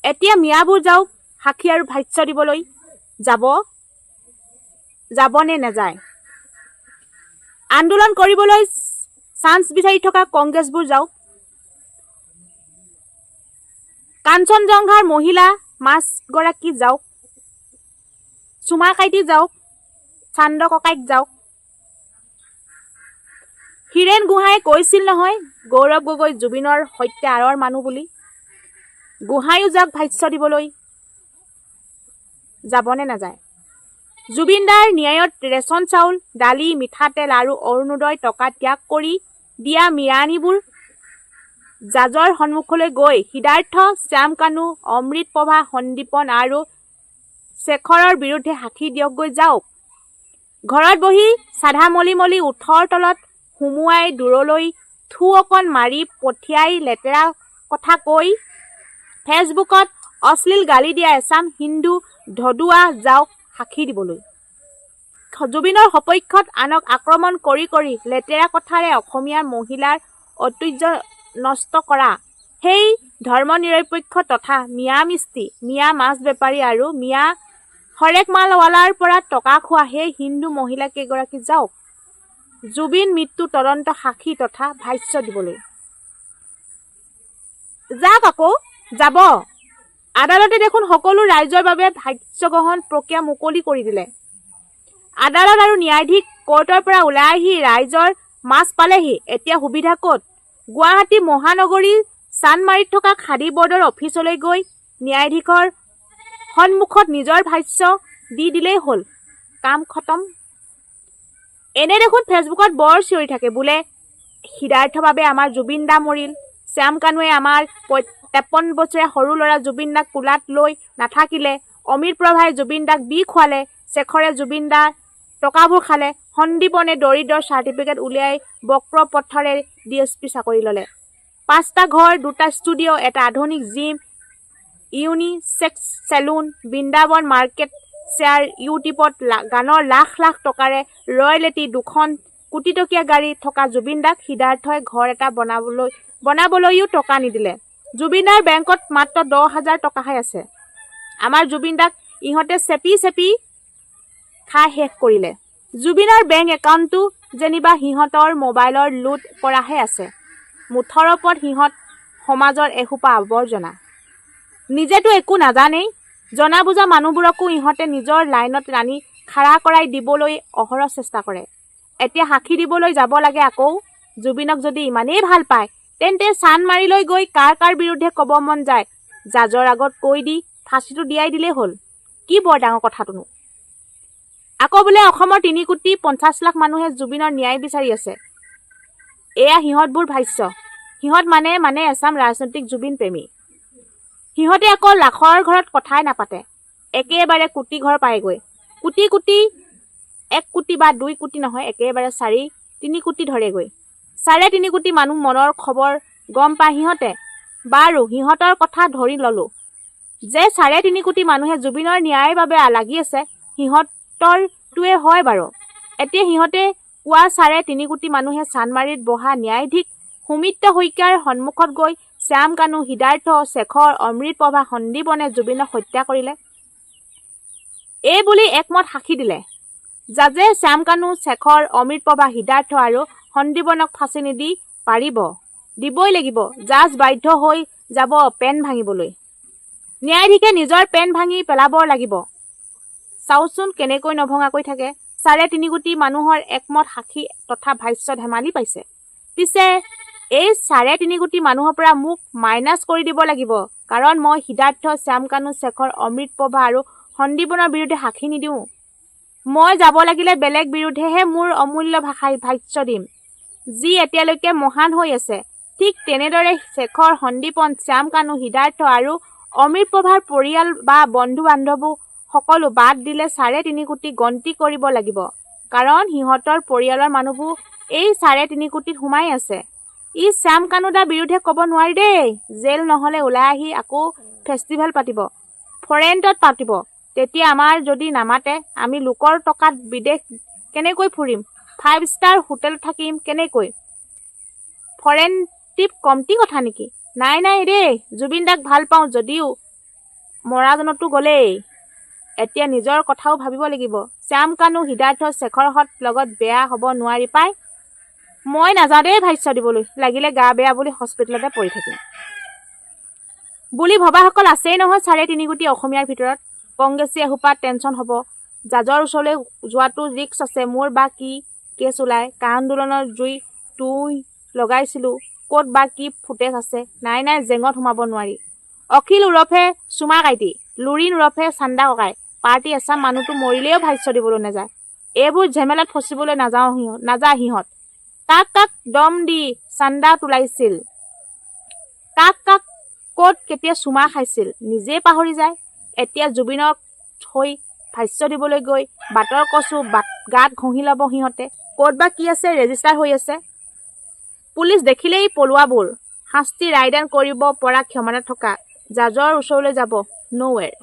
এতিয়া মিয়াবোৰ যাওক সাক্ষী আৰু ভাষ্য দিবলৈ। যাবনে নাযায়? আন্দোলন কৰিবলৈ চান্স বিচাৰি থকা কংগ্ৰেছবোৰ যাওক। কাঞ্চনজংঘাৰ মহিলা 5 গৰাকী যাওক। চুমা কাইটি যাওক। চান্দ ককাইক যাওক। হীৰেণ গোহাঁয়ে কৈছিল নহয় গৌৰৱ গগৈ জুবিনৰ সৈতে আঁৰৰ মানুহ বুলি। গোহাঁয়ো যাওক ভাষ্য দিবলৈ। যাবনে নাযায়? জুবিনদাৰ ন্যায়ত ৰেচন চাউল, দালি, মিঠাতেল আৰু অৰুণোদয় টকা ত্যাগ কৰি দিয়া মিৰাণীবোৰ জাজৰ সন্মুখলৈ গৈ সিদ্ধাৰ্থ, শ্যাম কানু, অমৃত প্ৰভা, সন্দীপন আৰু শেখৰৰ বিৰুদ্ধে সাক্ষী দিয়কগৈ যাওক। ঘৰত বহি চাধা মলি মলি ওঠৰ তলত সুমুৱাই দূৰলৈ থু অকণ মাৰি পঠিয়াই লেতেৰা কথা কৈ ফেচবুকত অশ্লীল গালি দিয়া এচাম হিন্দু ধদুৱা যাওক সাক্ষী দিবলৈ। জুবিনৰ সপক্ষত আনক আক্ৰমণ কৰি কৰি লেতেৰা কথাৰে অসমীয়া মহিলাৰ ঐতিহ্য নষ্ট কৰা সেই ধৰ্মনিৰপেক্ষ তথা মিয়া মিস্ত্ৰী, মিয়া মাছ বেপাৰী আৰু মিয়া হৰেকমালৱালাৰ পৰা টকা খোৱা সেই হিন্দু মহিলা কেইগৰাকী যাওক জুবিন মৃত্যু তদন্ত সাক্ষী তথা ভাষ্য দিবলৈ। যাওক আকৌ, যাব। আদালতে দেখোন সকলো ৰাইজৰ বাবে ভাষ্য গ্ৰহণ প্ৰক্ৰিয়া মুকলি কৰি দিলে। আদালত আৰু ন্যায়াধীশ কোৰ্টৰ পৰা ওলাই আহি ৰাইজৰ মাছ পালেহি। এতিয়া সুবিধা ক'ত? গুৱাহাটী মহানগৰীৰ চানমাৰিত থকা খাদী বৰ্ডৰ অফিচলৈ গৈ ন্যায়াধীশৰ সন্মুখত নিজৰ ভাষ্য দি দিলেই হ'ল, কাম খতম। এনে দেখোন ফেচবুকত বৰ চিঞৰি থাকে বোলে সিদ্ধাৰ্থ বাবে আমাৰ জুবিন দা মৰিল, শ্যাম কানুৱে আমাৰ 53 বছৰীয়া সৰু ল'ৰা জুবিন দাক কোলাত লৈ নাথাকিলে, অমৃত প্ৰভাই জুবিন দাক বিষ খুৱালে, শেখৰে জুবিন দাৰ টকাবোৰ খালে, সন্দীপনে দৰিদ্ৰৰ চাৰ্টিফিকেট উলিয়াই বক্ৰ পথৰে DSP চাকৰি ল'লে, 5টা ঘৰ, 2টা ষ্টুডিঅ', এটা আধুনিক gym, unisex salon, Brindavan market share, ইউটিউবত গানৰ লাখ লাখ টকাৰে ৰয়েলিটি, 2খন কোটিটকীয়া গাড়ী থকা জুবিন দাক সিদ্ধাৰ্থই ঘৰ এটা বনাবলৈও টকা নিদিলে। জুবিনদাৰ বেংকত মাত্ৰ 10,000 টকাহে আছে। আমাৰ জুবিন দাক ইহঁতে চেপি চেপি খাই শেষ কৰিলে। জুবিনৰ বেংক একাউণ্টটো যেনিবা সিহঁতৰ মোবাইলৰ লুট কৰাহে আছে। মুঠৰ ওপৰত সিহঁত সমাজৰ এসোপা আৱৰ্জনা। নিজেতো একো নাজানেই, জনা বুজা মানুহবোৰকো ইহঁতে নিজৰ লাইনত আনি খাৰা কৰাই দিবলৈ অহৰহ চেষ্টা কৰে। এতিয়া সাক্ষী দিবলৈ যাব লাগে আকৌ। জুবিনক যদি ইমানেই ভাল পায় তেন্তে চানমাৰিলৈ গৈ কাৰ কাৰ বিৰুদ্ধে ক'ব মন যায় জাজৰ আগত কৈ দি ফাঁচীটো দিয়াই দিলেই হ'ল। কি বৰ ডাঙৰ কথাটোনো। আকৌ বোলে অসমৰ 3,50,00,000 মানুহে জুবিনৰ ন্যায় বিচাৰি আছে। এয়া সিহঁতবোৰ ভাষ্য। সিহঁত মানে এচাম ৰাজনৈতিক জুবিন প্ৰেমী। সিহঁতে আকৌ লাখৰ ঘৰত কথাই নাপাতে, একেবাৰে কোটি ঘৰ পায়গৈ। কোটি 1 কোটি বা 2 কোটি নহয়, একেবাৰে 4-3 কোটি ধৰেগৈ। 3.5 কোটি মানুহ মনৰ খবৰ গম পায় সিহঁতে। বাৰু সিহঁতৰ কথা ধৰি ললো যে 3.5 কোটি মানুহে জুবিনৰ ন্যায়ৰ বাবে লাগি আছে, সিহঁতৰটোৱে হয় বাৰু। এতিয়া সিহঁতে কোৱা 3.5 কোটি মানুহে চানমাৰিত বহা ন্যায়াধীশ সুমিত্ৰ শইকীয়াৰ সন্মুখত গৈ শ্যাম কানু, সিদ্ধাৰ্থ, শেখৰ, অমৃত প্ৰভা, সন্দীপনে জুবিনক হত্যা কৰিলে এই বুলি একমত সাক্ষী দিলে। জাজে শ্যাম কানু, শেখৰ, অমৃত প্ৰভা, সিদ্ধাৰ্থ আৰু সন্দীপনক ফাঁচী নিদি পাৰিব, দিবই লাগিব। জাজ বাধ্য হৈ যাব পেন ভাঙিবলৈ। ন্যায়াধীশে নিজৰ পেন ভাঙি পেলাব লাগিব। চাওচোন কেনেকৈ নভঙাকৈ থাকে। 3.5 কোটি মানুহৰ একমত সাক্ষী তথা ভাষ্য ধেমালি পাইছে। পিছে এই 3.5 কোটি মানুহৰ পৰা মোক মাইনাছ কৰি দিব লাগিব, কাৰণ মই সিদ্ধাৰ্থ, শ্যাম কানু, শেখৰ, অমৃত প্ৰভা আৰু সন্দীপনৰ বিৰুদ্ধে সাক্ষী নিদিওঁ। মই যাব লাগিলে বেলেগ বিৰুদ্ধেহে মোৰ অমূল্য ভাষ্য দিম, যি এতিয়ালৈকে মহান হৈ আছে। ঠিক তেনেদৰে শেখৰ, সন্দীপন, শ্যাম কানু, সিদ্ধাৰ্থ আৰু অমৃত প্ৰভাৰ পৰিয়াল বা বন্ধু বান্ধৱো সকলো বাদ দিলে 3.5 কোটি গন্তি কৰিব লাগিব, কাৰণ সিহঁতৰ পৰিয়ালৰ মানুহবোৰ এই 3.5 কোটিত সোমাই আছে। ই শ্যাম কানুদাৰ বিৰুদ্ধে ক'ব নোৱাৰি দেই। জেল নহলে ওলাই আহি আকৌ ফেষ্টিভেল পাতিব, ফৰেণ্টত পাতিব। তেতিয়া আমাৰ যদি নামাতে আমি লোকৰ টকাত বিদেশ কেনেকৈ ফুৰিম, 5 ষ্টাৰ হোটেল থাকিম কেনেকৈ? ফৰেন ট্ৰিপ কমটি কথা নেকি? নাই দেই, জুবিন দাক ভাল পাওঁ যদিও মৰাজনতো গ'লেই, এতিয়া নিজৰ কথাও ভাবিব লাগিব। শ্যাম কানু সিদ্ধাৰ্থ শেখৰহঁত লগত বেয়া হ'ব নোৱাৰি পাই। মই নাযাওঁ দেই ভাষ্য দিবলৈ, লাগিলে গা বেয়া বুলি হস্পিটেলতে পৰি থাকিম বুলি ভবাসকল আছেই নহয় ৩.৫ কোটি অসমীয়াৰ ভিতৰত। কংগ্ৰেছী এসোপা টেনচন হ'ব, জাজৰ ওচৰলৈ যোৱাটো ৰিক্স আছে। মোৰ বা কি কেছ ওলাই, কা আন্দোলনৰ জুই তুই লগাইছিলোঁ, ক'ত বা কি ফুটেজ আছে। নাই জেঙত সোমাব নোৱাৰি। অখিল ওৰফে চুমা কাইটি, লুৰিন ওৰফে চান্দা ককাই, পাৰ্টি এচাম মানুহটো মৰিলেও ভাষ্য দিবলৈ নাযায়। এইবোৰ ঝেমেলাত ফচিবলৈ নাযায় সিহঁত। কাক দম দি চান্দা তোলাইছিল, কাক ক'ত কেতিয়া চুমা খাইছিল নিজেই পাহৰি যায়। এতিয়া জুবিনক হৈ ভাষ্য দিবলৈ গৈ বাটৰ কচু গাত ঘঁহি ল'ব সিহঁতে। ক'ত বা কি আছে, ৰেজিষ্টাৰ হৈ আছে। পুলিচ দেখিলেই পলোৱাবোৰ, শাস্তি ৰায়দান কৰিব পৰা ক্ষমতা থকা জাজৰ ওচৰলৈ যাব ন'ৱেৰ।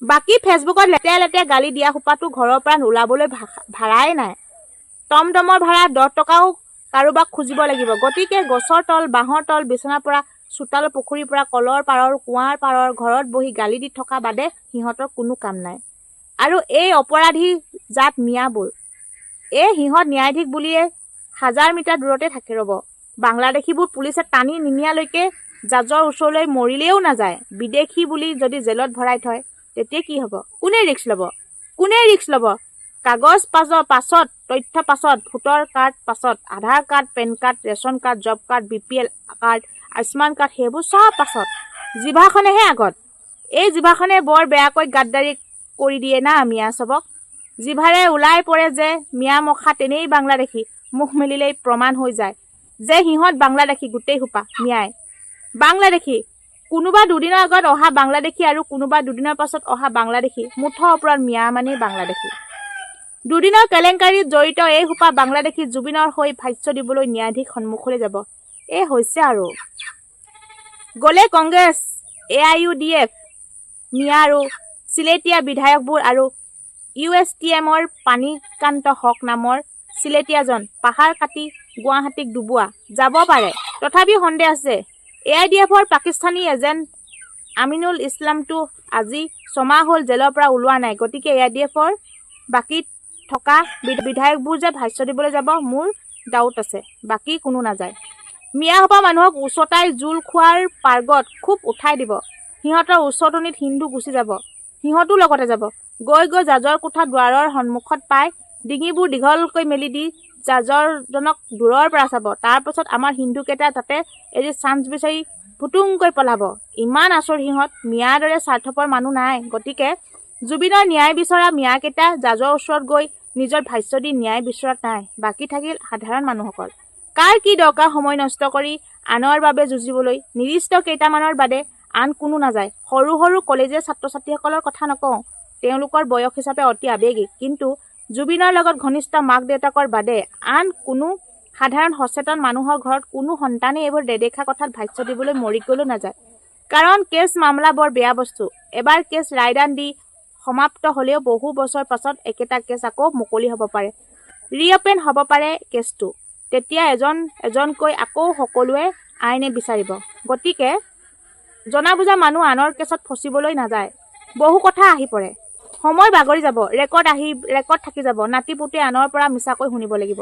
বাকী ফেচবুকত লেতেৰা গালি দিয়া সোপাটো ঘৰৰ পৰা ওলাবলৈ ভাড়াই নাই। টমটমৰ ভাড়া 10 টকাও কাৰোবাক খুজিব লাগিব। গতিকে গছৰ তল, বাঁহৰ তল, বিচনাৰ পৰা, চোতাল, পুখুৰীৰ পৰা, কলৰ পাৰৰ, কুঁৱাৰ পাৰৰ ঘৰত বহি গালি দি থকা বাদে সিহঁতৰ কোনো কাম নাই। আৰু এই অপৰাধী জাত মিয়াবোৰ, সিহঁত ন্যায়াধীশ বুলিয়ে 1000 মিটাৰ দূৰতে থাকে। ৰ'ব, বাংলাদেশীবোৰ পুলিচে টানি নিনিয়ালৈকে জাজৰ ওচৰলৈ মৰিলেও নাযায়। বিদেশী বুলি যদি জেলত ভৰাই থয় তেতিয়া কি হ'ব? কোনে ৰিক্স ল'ব? কাগজ পাছত, তথ্য পাছত, ভোটাৰ কাৰ্ড পাছত, Aadhaar card, pan card, ration card, job card, BPL card, Ayushman card, সেইবোৰ চব পাছত, জিভাখনেহে আগত। এই জিভাখনে বৰ বেয়াকৈ গাদ্দাৰি কৰি দিয়ে না মিয়া চবক। জিভাৰে ওলাই পৰে যে মিয়া মখা তেনেই বাংলাদেশী, মুখ মেলিলেই প্ৰমাণ হৈ যায় যে সিহঁত বাংলাদেশী। গোটেই সোপা মিয়াই বাংলাদেশী। কোনোবা দুদিনৰ আগত অহা বাংলাদেশী আৰু কোনোবা দুদিনৰ পাছত অহা বাংলাদেশী, মুঠৰ ওপৰত মিয়া মানেই বাংলাদেশী। দুদিনৰ কেলেংকাৰীত জড়িত এই সোপা বাংলাদেশী জুবিনৰ হৈ ভাষ্য দিবলৈ ন্যায়াধীশ সন্মুখলৈ যাব। হৈছে আৰু গ'লে কংগ্ৰেছ, AIUDF, মিয়া আৰু চিলেটীয়া বিধায়কবোৰ আৰু USTMৰ পানীকান্ত হক নামৰ চিলেটীয়াজন পাহাৰ কাটি গুৱাহাটীক ডুবোৱা যাব পাৰে। তথাপিও সন্দেহ আছে। AIDFৰ পাকিস্তানী এজেণ্ট আমিনুল ইছলামটো আজি 6 মাহ হ'ল জেলৰ পৰা ওলোৱা নাই। গতিকে AIDFৰ বাকী থকা বিধায়কবোৰ যে ভাষ্য দিবলৈ যাব, মোৰ ডাউট আছে। বাকী কোনো নাযায়। মিয়া সোপা মানুহক উচতাই জোল খোৱাৰ পাৰ্গত খুব উঠাই দিব। সিহঁতৰ উচতনিত হিন্দু গুচি যাব, সিহঁতো লগতে যাব। গৈ জাজৰ কোঠা দুৱাৰৰ সন্মুখত পাই ডিঙিবোৰ দীঘলকৈ মেলি দি জাজৰজনক দূৰৰ পৰা চাব। তাৰ পাছত আমাৰ হিন্দুকেইটা তাতে এৰি চান্স বিচাৰি ফুটুংকৈ পলাব। ইমান আচৰিত সিহঁত। মিয়াৰ দৰে স্বাৰ্থপৰ মানুহ নাই। গতিকে জুবিনৰ ন্যায় বিচৰা মিয়াকেইটা জাজৰ ওচৰত গৈ নিজৰ ভাষ্য দি ন্যায় বিচৰাত নাই। বাকী থাকিল সাধাৰণ মানুহসকল। কাৰ কি দৰকাৰ সময় নষ্ট কৰি আনৰ বাবে যুঁজিবলৈ? নিৰ্দিষ্ট কেইটামানৰ বাদে আন কোনো নাযায়। সৰু কলেজীয়া ছাত্ৰ-ছাত্ৰীসকলৰ কথা নকওঁ, তেওঁলোকৰ বয়স হিচাপে অতি আৱেগিক। কিন্তু জুবিনৰ লগত ঘনিষ্ঠ মাক দেউতাকৰ বাদে আন কোনো সাধাৰণ সচেতন মানুহৰ ঘৰত কোনো সন্তানে এইবোৰ নেদেখা কথাত ভাষ্য দিবলৈ মৰি গ'লেও নাযায়। কাৰণ কেছ মামলা বৰ বেয়া বস্তু। এবাৰ কেছ ৰায়দান দি সমাপ্ত হ'লেও বহু বছৰ পাছত একেটা কেছ আকৌ মুকলি হ'ব পাৰে, ৰিঅপেন হ'ব পাৰে কেছটো। তেতিয়া এজনকৈ আকৌ সকলোৱে আইনে বিচাৰিব। গতিকে জনা বুজা মানুহ আনৰ কেছত ফচিবলৈ নাযায়। বহু কথা আহি পৰে, সময় বাগৰি যাব, ৰেকৰ্ড থাকি যাব। নাতি পুতে আনৰ পৰা মিছাকৈ শুনিব লাগিব।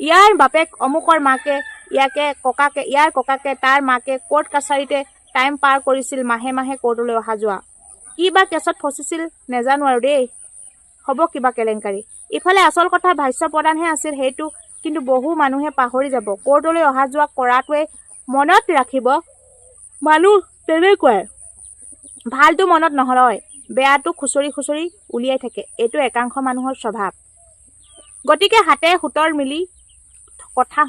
ইয়াৰ বাপেক অমুকৰ মাকে, ইয়াৰ ককাকে, তাৰ মাকে কোৰ্ট কাছাৰীতে টাইম পাৰ কৰিছিল, মাহে মাহে কোৰ্টলৈ অহা যোৱা। কি বা কেছত ফচিছিল নেজানো আৰু দেই। হ'ব কিবা কেলেংকাৰী। ইফালে আচল কথা ভাষ্য প্ৰদানহে আছিল, সেইটো কিন্তু বহু মানুহে পাহৰি যাব। কোৰ্টলৈ অহা যোৱা কৰাটোৱে মনত ৰাখিব। মানুহ তেনেকুৱাই, ভালটো মনত নৰয়, বেয়াটো খুচৰি উলিয়াই থাকে। এইটো একাংশ মানুহৰ স্বভাৱ। গতিকে হাতে সুতৰ মিলি কথা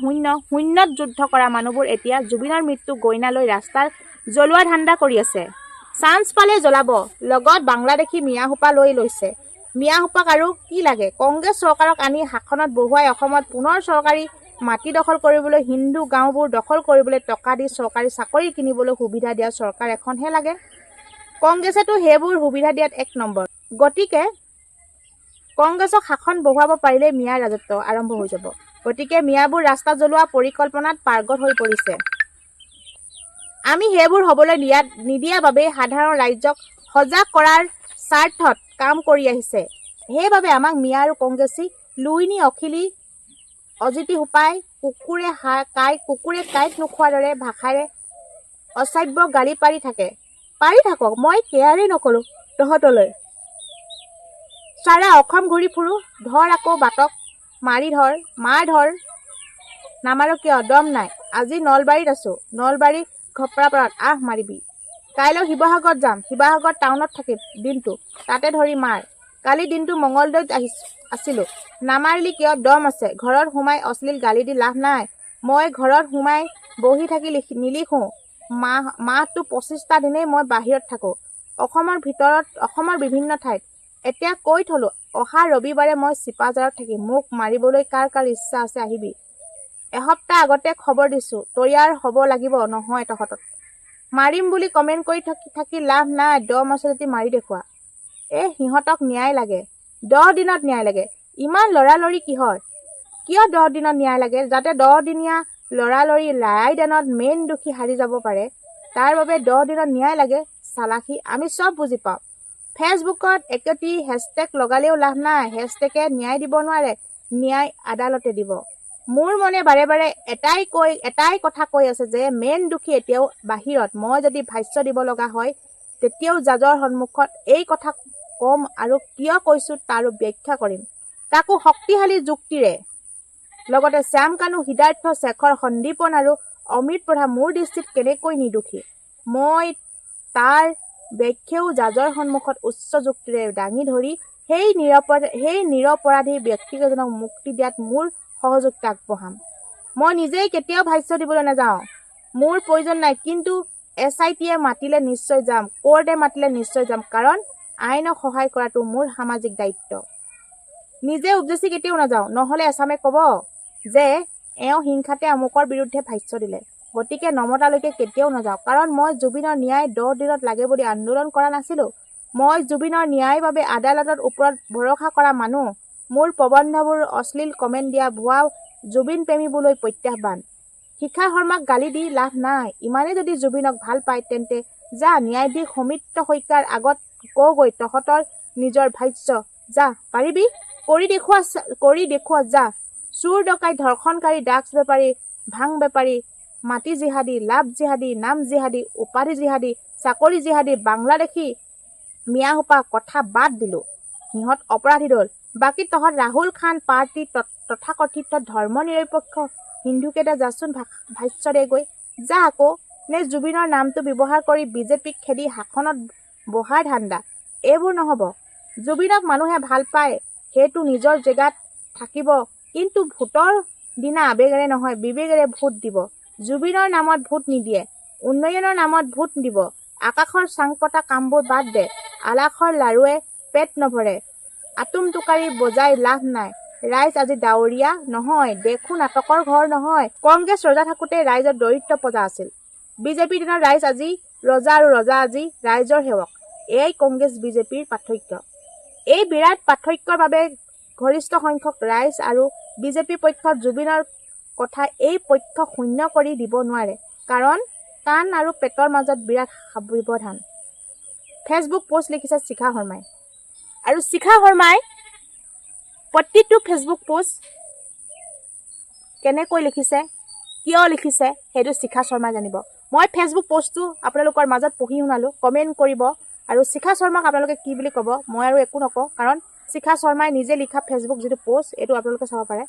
শূন্যত যুদ্ধ কৰা মানুহবোৰ এতিয়া জুবিনৰ মৃত্যু গইনা লৈ ৰাস্তাৰ জ্বলোৱা ধান্দা কৰি আছে। চান্স পালে জ্বলাব। লগত বাংলাদেশী মিয়াসোপা লৈছে। মিয়াসোপাক আৰু কি লাগে? কংগ্ৰেছ চৰকাৰক আনি শাসনত বহুৱাই অসমত পুনৰ চৰকাৰী মাটি দখল কৰিবলৈ, হিন্দু গাঁওবোৰ দখল কৰিবলৈ, টকা দি চৰকাৰী চাকৰি কিনিবলৈ সুবিধা দিয়া চৰকাৰ এখনহে লাগে। কংগ্ৰেছেতো সেইবোৰ সুবিধা দিয়াত 1 নম্বৰ। গতিকে কংগ্ৰেছক শাসন বহুৱাব পাৰিলে মিয়াৰ ৰাজত্ব আৰম্ভ হৈ যাব। গতিকে মিয়াবোৰ ৰাস্তা জ্বলোৱা পৰিকল্পনাত পাৰ্গত হৈ পৰিছে। আমি সেইবোৰ হ'বলৈ নিদিয়াৰ বাবে সাধাৰণ ৰাইজক সজাগ কৰাৰ স্বাৰ্থত কাম কৰি আহিছে। সেইবাবে আমাক মিয়া আৰু কংগ্ৰেছী লুইনী অখিলী অজিতি সোপাই কুকুৰে কাঁইট নোখোৱাৰ দৰে ভাষাৰে অশ্ৰাব্য গালি পাৰি থাকে। পাৰি থাকক, মই কেয়াৰেই নকৰোঁ তহঁতলৈ। চাৰা অসম ঘূৰি ফুৰো, ধৰ আকৌ বাটক মাৰি ধৰ, মাৰ ধৰ, নামাৰ কিয়, দম নাই। আজি নলবাৰীত আছো, নলবাৰী ঘপ্ৰাপাৰত আহ মাৰিবি। কাইলৈ শিৱসাগৰত যাম, শিৱসাগৰ টাউনত থাকিম দিনটো, তাতে ধৰি মাৰ। কালি দিনটো মঙলদৈত আছিলো, নামাৰিলি কিয়, দম আছে। ঘৰত সোমাই অশ্লীল গালি দি লাভ নাই। মই ঘৰত সোমাই বহি থাকি নিলিখোঁ। মাহটো 25টা দিনেই মই বাহিৰত থাকোঁ, অসমৰ বিভিন্ন ঠাইত। এতিয়া কৈ থলো, অহা ৰবিবাৰে মই চিপাঝাৰত থাকিম। মোক মাৰিবলৈ কাৰ কাৰ ইচ্ছা আছে আহিবি। এসপ্তাহ আগতে খবৰ দিছো, তৈয়াৰ হ'ব লাগিব নহয় তহঁতত। মাৰিম বুলি কমেণ্ট কৰি থাকি লাভ নাই, দম আছে যদি মাৰি দেখুওৱা। সিহঁতক ন্যায় লাগে, 10 দিনত ন্যায় লাগে। ইমান লৰালৰি কিহৰ? কিয় 10 দিনত ন্যায় লাগে? যাতে 10 দিনীয়া লৰালৰি ৰায়দানত মেইন দোষী হাৰি যাব পাৰে, তাৰ বাবে 10 দিনত ন্যায় লাগে। চালাকি আমি চব বুজি পাওঁ। ফেচবুকত একটি হেছটেগ লগালেও লাভ নাই, হেছটেগে ন্যায় দিব নোৱাৰে, ন্যায় আদালতে দিব। মোৰ মনে বাৰে বাৰে এটাই কথা কৈ আছে যে মেইন দোষী এতিয়াও বাহিৰত। মই যদি ভাষ্য দিব লগা হয় তেতিয়াও জাজৰ সন্মুখত এই কথা কম আৰু কিয় কৈছো তাৰো ব্যাখ্যা কৰিম, তাকো শক্তিশালী যুক্তিৰে। লগতে শ্যাম কানু, সিদ্ধাৰ্থ শেখৰ, সন্দীপন আৰু অমৃত প্ৰধান মোৰ দৃষ্টিত কেনেকৈ নিৰ্দোষী, মই তাৰ ব্যাখ্যাও জাজৰ সন্মুখত উচ্চ যুক্তিৰে দাঙি ধৰি সেই নিৰপৰাধী ব্যক্তিকেইজনক মুক্তি দিয়াত মোৰ সহযোগিতা আগবঢ়াম। মই নিজেই কেতিয়াও ভাষ্য দিবলৈ নাযাওঁ, মোৰ প্ৰয়োজন নাই। কিন্তু SITয়ে মাতিলে নিশ্চয় যাম, কোৰ্টে মাতিলে নিশ্চয় যাম, কাৰণ আইনক সহায় কৰাটো মোৰ সামাজিক দায়িত্ব। নিজে উপদেশি কেতিয়াও নাযাওঁ, নহলে এচামে কব যে এওঁ হিংসাতে আমুকৰ বিৰুদ্ধে ভাষ্য দিলে, গতিকে নমতালৈকে কেতিয়াও নাযাওঁ। কাৰণ মই জুবিনৰ ন্যায় 10 দিনত লাগে বুলি আন্দোলন কৰা নাছিলো। মই জুবিনৰ ন্যায়ৰ বাবে আদালতৰ ওপৰত ভৰসা কৰা মানুহ। মোৰ প্ৰবন্ধবোৰ অশ্লীল কমেণ্ট দিয়া ভুৱা জুবিন প্ৰেমীবোৰলৈ প্ৰত্যাহ্বান। শিখা শৰ্মাক গালি দি লাভ নাই। ইমানেই যদি জুবিনক ভাল পায় তেন্তে যা, ন্যায়াধীশ সৌমিত্ৰ শইকীয়াৰ আগত কগৈ তহঁতৰ নিজৰ ভাষ্য, যা পাৰিবি, কৰি দেখুওৱা যা। চোৰ ডকাইত, ধৰ্ষণকাৰী, ড্ৰাগছ বেপাৰী, ভাং বেপাৰী, মাটি জিহাদী, লাভ জিহাদী, নাম জিহাদী, উপাধি জিহাদী, চাকৰি জিহাদী, বাংলাদেশী মিয়াসোপা কথা বাদ দিলো, সিহঁত অপৰাধী দল। বাকী তহঁত ৰাহুল খান পাৰ্টি তথাকথিত ধৰ্ম নিৰপেক্ষ হিন্দুকেইটা যাচোন ভাষ্য দেগৈ, যা আকৌ। নে জুবিনৰ নামটো ব্যৱহাৰ কৰি বিজেপিক খেদি শাসনত বহাৰ ধান্দা? এইবোৰ নহব। জুবিনক মানুহে ভাল পায়, সেইটো নিজৰ জেগাত থাকিব, কিন্তু ভোটৰ দিনা আবেগেৰে নহয় বিবেগেৰে ভোট দিব। জুবিনৰ নামত ভোট নিদিয়ে, উন্নয়নৰ নামত ভোট দিব। আকাশৰ চাং পতা কামবোৰ বাদ দে, আলাসৰ লাৰুৱে পেট নভৰে, আতুম টোকাৰি বজাই লাভ নাই। ৰাইজ আজি ডাৱৰীয়া নহয়, দেখো নাটকৰ ঘৰ নহয়। কংগ্ৰেছ ৰজা থাকোতে ৰাইজৰ দৰিদ্ৰ প্ৰজা আছিল। বিজেপিৰ দিনত ৰাইজ আজি ৰজা আৰু ৰজা আজি ৰাইজৰ সেৱক। এয়াই কংগ্ৰেছ বিজেপিৰ পাৰ্থক্য। এই বিৰাট পাৰ্থক্যৰ বাবে গৰিষ্ঠ সংখ্যক ৰাইজ আৰু বিজেপি পক্ষৰ জুবিনৰ কথা এই পক্ষ শূন্য কৰি দিব নোৱাৰে, কাৰণ কাণ আৰু পেটৰ মাজত বিৰাট ব্যৱধান। ফেচবুক পোষ্ট লিখিছে শিখা শৰ্মাই। আৰু শিখা শৰ্মাই প্ৰতিটো ফেচবুক পোষ্ট কেনেকৈ লিখিছে, কিয় লিখিছে, সেইটো শিখা শৰ্মাই জানিব। মই ফেচবুক পোষ্টটো আপোনালোকৰ মাজত পঢ়ি শুনালো, কমেণ্ট কৰিব। আৰু শিখা শৰ্মাক আপোনালোকে কি বুলি ক'ব, মই আৰু একো নকওঁ, কাৰণ শিখা শৰ্মাই নিজে লিখা ফেচবুক যিটো পোষ্ট, এইটো আপোনালোকে চাব পাৰে।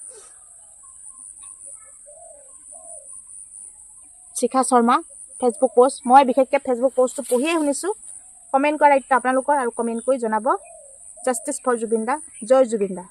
শিখা শৰ্মা ফেচবুক পোষ্ট, মই বিশেষকৈ ফেচবুক পোষ্টটো পঢ়িয়ে শুনিছোঁ। কমেণ্ট কৰা দায়িত্ব আপোনালোকৰ, আৰু কমেণ্ট কৰি জনাব। জাষ্টিছ ফৰ জুবিন দা, জয় জুবিন দা।